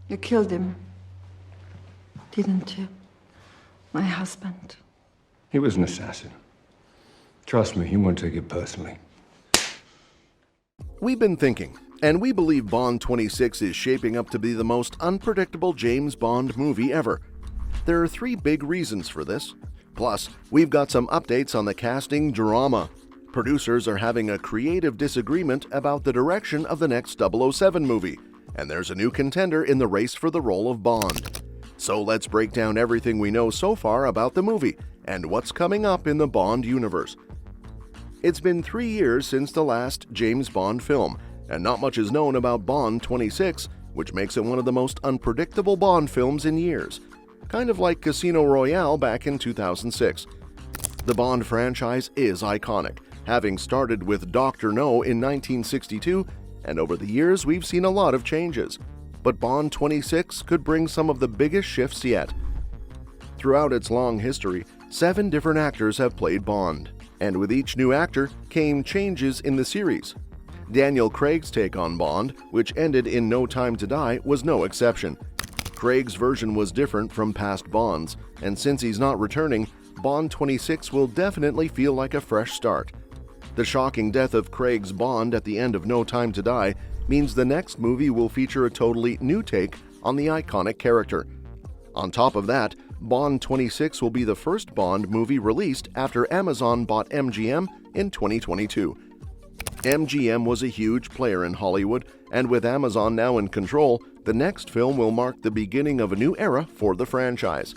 You killed him, didn't you? My husband. He was an assassin. Trust me, he won't take it personally. We've been thinking, and we believe Bond 26 is shaping up to be the most unpredictable James Bond movie ever. There are 3 big reasons for this. Plus, we've got some updates on the casting drama. Producers are having a creative disagreement about the direction of the next 007 movie, and there's a new contender in the race for the role of Bond. So let's break down everything we know so far about the movie and what's coming up in the Bond universe. It's been 3 years since the last James Bond film, and not much is known about Bond 26, which makes it one of the most unpredictable Bond films in years. Kind of like Casino Royale back in 2006. The Bond franchise is iconic, having started with Dr. No in 1962, and over the years we've seen a lot of changes. But Bond 26 could bring some of the biggest shifts yet. Throughout its long history, 7 different actors have played Bond, and with each new actor came changes in the series. Daniel Craig's take on Bond, which ended in No Time to Die, was no exception. Craig's version was different from past Bonds, and since he's not returning, Bond 26 will definitely feel like a fresh start. The shocking death of Craig's Bond at the end of No Time to Die means the next movie will feature a totally new take on the iconic character. On top of that, Bond 26 will be the first Bond movie released after Amazon bought MGM in 2022. MGM was a huge player in Hollywood, and with Amazon now in control, the next film will mark the beginning of a new era for the franchise.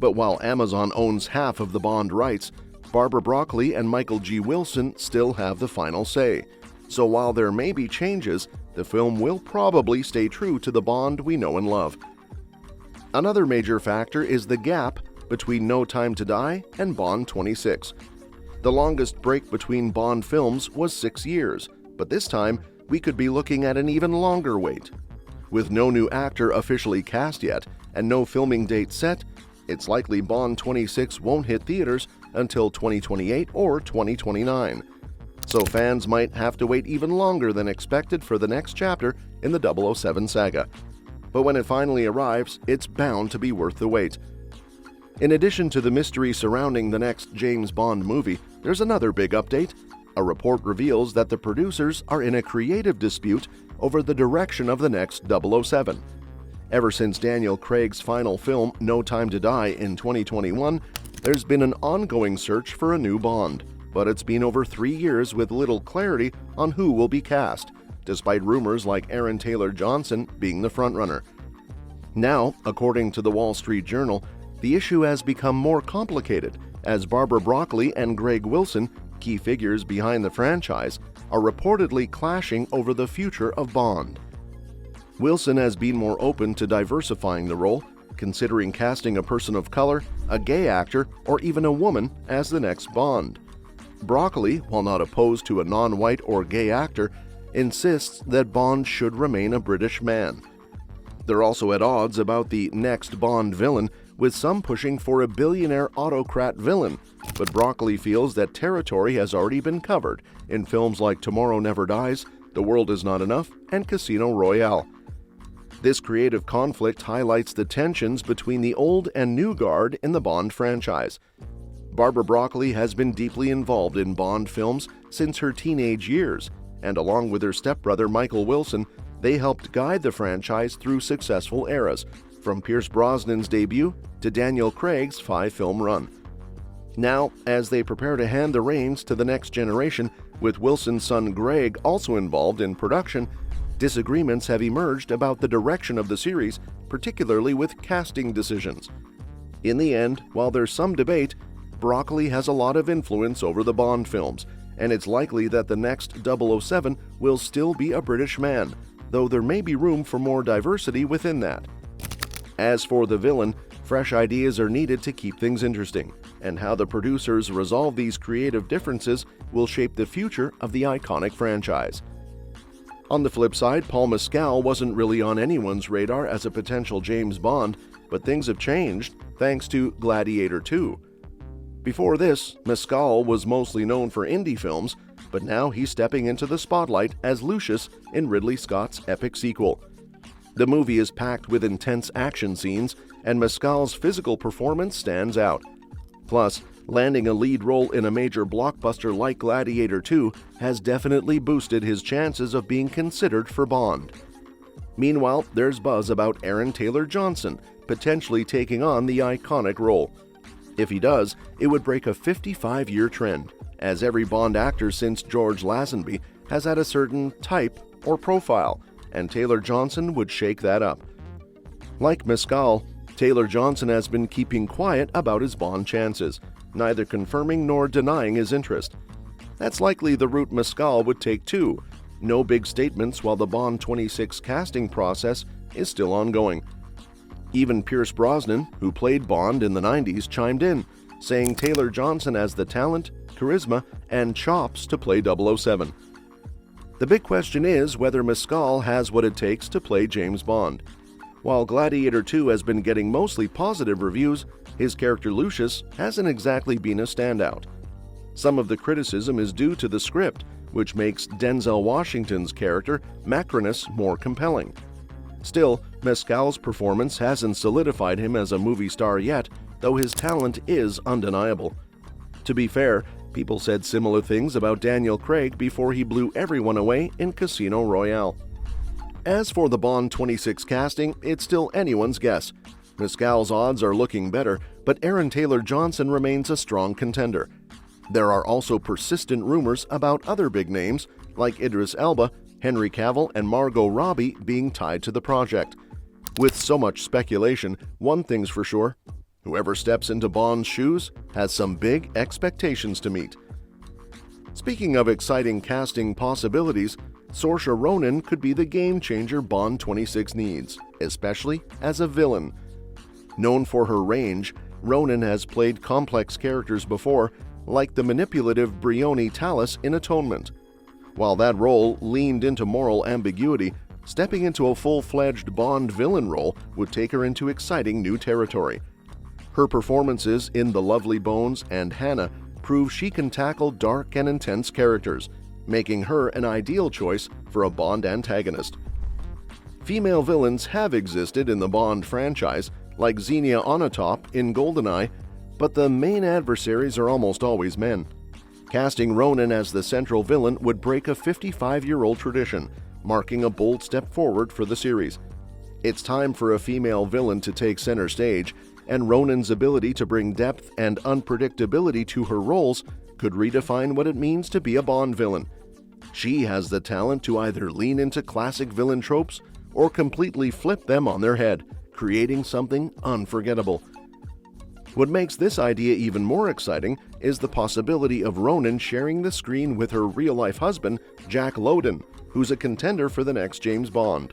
But while Amazon owns half of the Bond rights, Barbara Broccoli and Michael G. Wilson still have the final say. So while there may be changes, the film will probably stay true to the Bond we know and love. Another major factor is the gap between No Time to Die and Bond 26. The longest break between Bond films was 6 years, but this time we could be looking at an even longer wait. With no new actor officially cast yet and no filming date set, it's likely Bond 26 won't hit theaters until 2028 or 2029. So fans might have to wait even longer than expected for the next chapter in the 007 saga. But when it finally arrives, it's bound to be worth the wait. In addition to the mystery surrounding the next James Bond movie, there's another big update. A report reveals that the producers are in a creative dispute over the direction of the next 007. Ever since Daniel Craig's final film, No Time to Die, in 2021, there's been an ongoing search for a new Bond, but it's been over 3 years with little clarity on who will be cast, despite rumors like Aaron Taylor Johnson being the frontrunner. Now, according to the Wall Street Journal, the issue has become more complicated as Barbara Broccoli and Greg Wilson, key figures behind the franchise, are reportedly clashing over the future of Bond. Wilson has been more open to diversifying the role, considering casting a person of color, a gay actor, or even a woman as the next Bond. Broccoli, while not opposed to a non-white or gay actor, insists that Bond should remain a British man. They're also at odds about the next Bond villain, with some pushing for a billionaire autocrat villain, but Broccoli feels that territory has already been covered in films like Tomorrow Never Dies, The World Is Not Enough, and Casino Royale. This creative conflict highlights the tensions between the old and new guard in the Bond franchise. Barbara Broccoli has been deeply involved in Bond films since her teenage years, and along with her stepbrother Michael Wilson, they helped guide the franchise through successful eras, from Pierce Brosnan's debut to Daniel Craig's 5-film run. Now, as they prepare to hand the reins to the next generation, with Wilson's son Greg also involved in production, disagreements have emerged about the direction of the series, particularly with casting decisions. In the end, while there's some debate, Broccoli has a lot of influence over the Bond films, and it's likely that the next 007 will still be a British man, though there may be room for more diversity within that. As for the villain, fresh ideas are needed to keep things interesting, and how the producers resolve these creative differences will shape the future of the iconic franchise. On the flip side, Paul Mescal wasn't really on anyone's radar as a potential James Bond, but things have changed thanks to Gladiator 2. Before this, Mescal was mostly known for indie films, but now he's stepping into the spotlight as Lucius in Ridley Scott's epic sequel. The movie is packed with intense action scenes, and Mescal's physical performance stands out. Plus, landing a lead role in a major blockbuster like Gladiator 2 has definitely boosted his chances of being considered for Bond. Meanwhile, there's buzz about Aaron Taylor Johnson potentially taking on the iconic role. If he does, it would break a 55-year trend, as every Bond actor since George Lazenby has had a certain type or profile, and Taylor Johnson would shake that up. Like Mescal, Taylor Johnson has been keeping quiet about his Bond chances, neither confirming nor denying his interest. That's likely the route Mescal would take too. No big statements while the Bond 26 casting process is still ongoing. Even Pierce Brosnan, who played Bond in the 90s, chimed in, saying Taylor Johnson has the talent, charisma, and chops to play 007. The big question is whether Mescal has what it takes to play James Bond. While Gladiator 2 has been getting mostly positive reviews, his character Lucius hasn't exactly been a standout. Some of the criticism is due to the script, which makes Denzel Washington's character, Macrinus, more compelling. Still, Mescal's performance hasn't solidified him as a movie star yet, though his talent is undeniable. To be fair, people said similar things about Daniel Craig before he blew everyone away in Casino Royale. As for the Bond 26 casting, it's still anyone's guess. Mescal's odds are looking better, but Aaron Taylor Johnson remains a strong contender. There are also persistent rumors about other big names, like Idris Elba, Henry Cavill, and Margot Robbie being tied to the project. With so much speculation, one thing's for sure: whoever steps into Bond's shoes has some big expectations to meet. Speaking of exciting casting possibilities, Saoirse Ronan could be the game-changer Bond 26 needs, especially as a villain. Known for her range, Ronan has played complex characters before, like the manipulative Brioni Tallis in Atonement. While that role leaned into moral ambiguity, stepping into a full-fledged Bond villain role would take her into exciting new territory. Her performances in The Lovely Bones and Hannah prove she can tackle dark and intense characters, making her an ideal choice for a Bond antagonist. Female villains have existed in the Bond franchise, like Xenia Onatopp in GoldenEye, but the main adversaries are almost always men. Casting Ronan as the central villain would break a 55-year-old tradition, marking a bold step forward for the series. It's time for a female villain to take center stage, and Ronan's ability to bring depth and unpredictability to her roles could redefine what it means to be a Bond villain. She has the talent to either lean into classic villain tropes or completely flip them on their head, creating something unforgettable. What makes this idea even more exciting is the possibility of Ronan sharing the screen with her real-life husband, Jack Lowden, who's a contender for the next James Bond.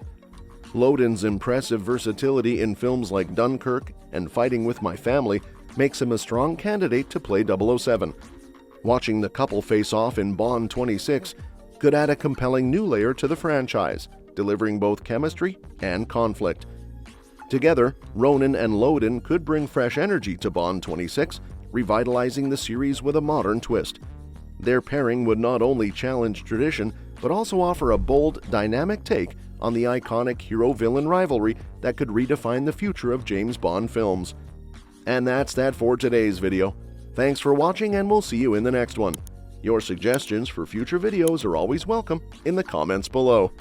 Lowden's impressive versatility in films like Dunkirk and Fighting with My Family makes him a strong candidate to play 007. Watching the couple face off in Bond 26 could add a compelling new layer to the franchise, delivering both chemistry and conflict. Together, Ronan and Lowden could bring fresh energy to Bond 26, revitalizing the series with a modern twist. Their pairing would not only challenge tradition, but also offer a bold, dynamic take on the iconic hero-villain rivalry that could redefine the future of James Bond films. And that's that for today's video. Thanks for watching, and we'll see you in the next one. Your suggestions for future videos are always welcome in the comments below.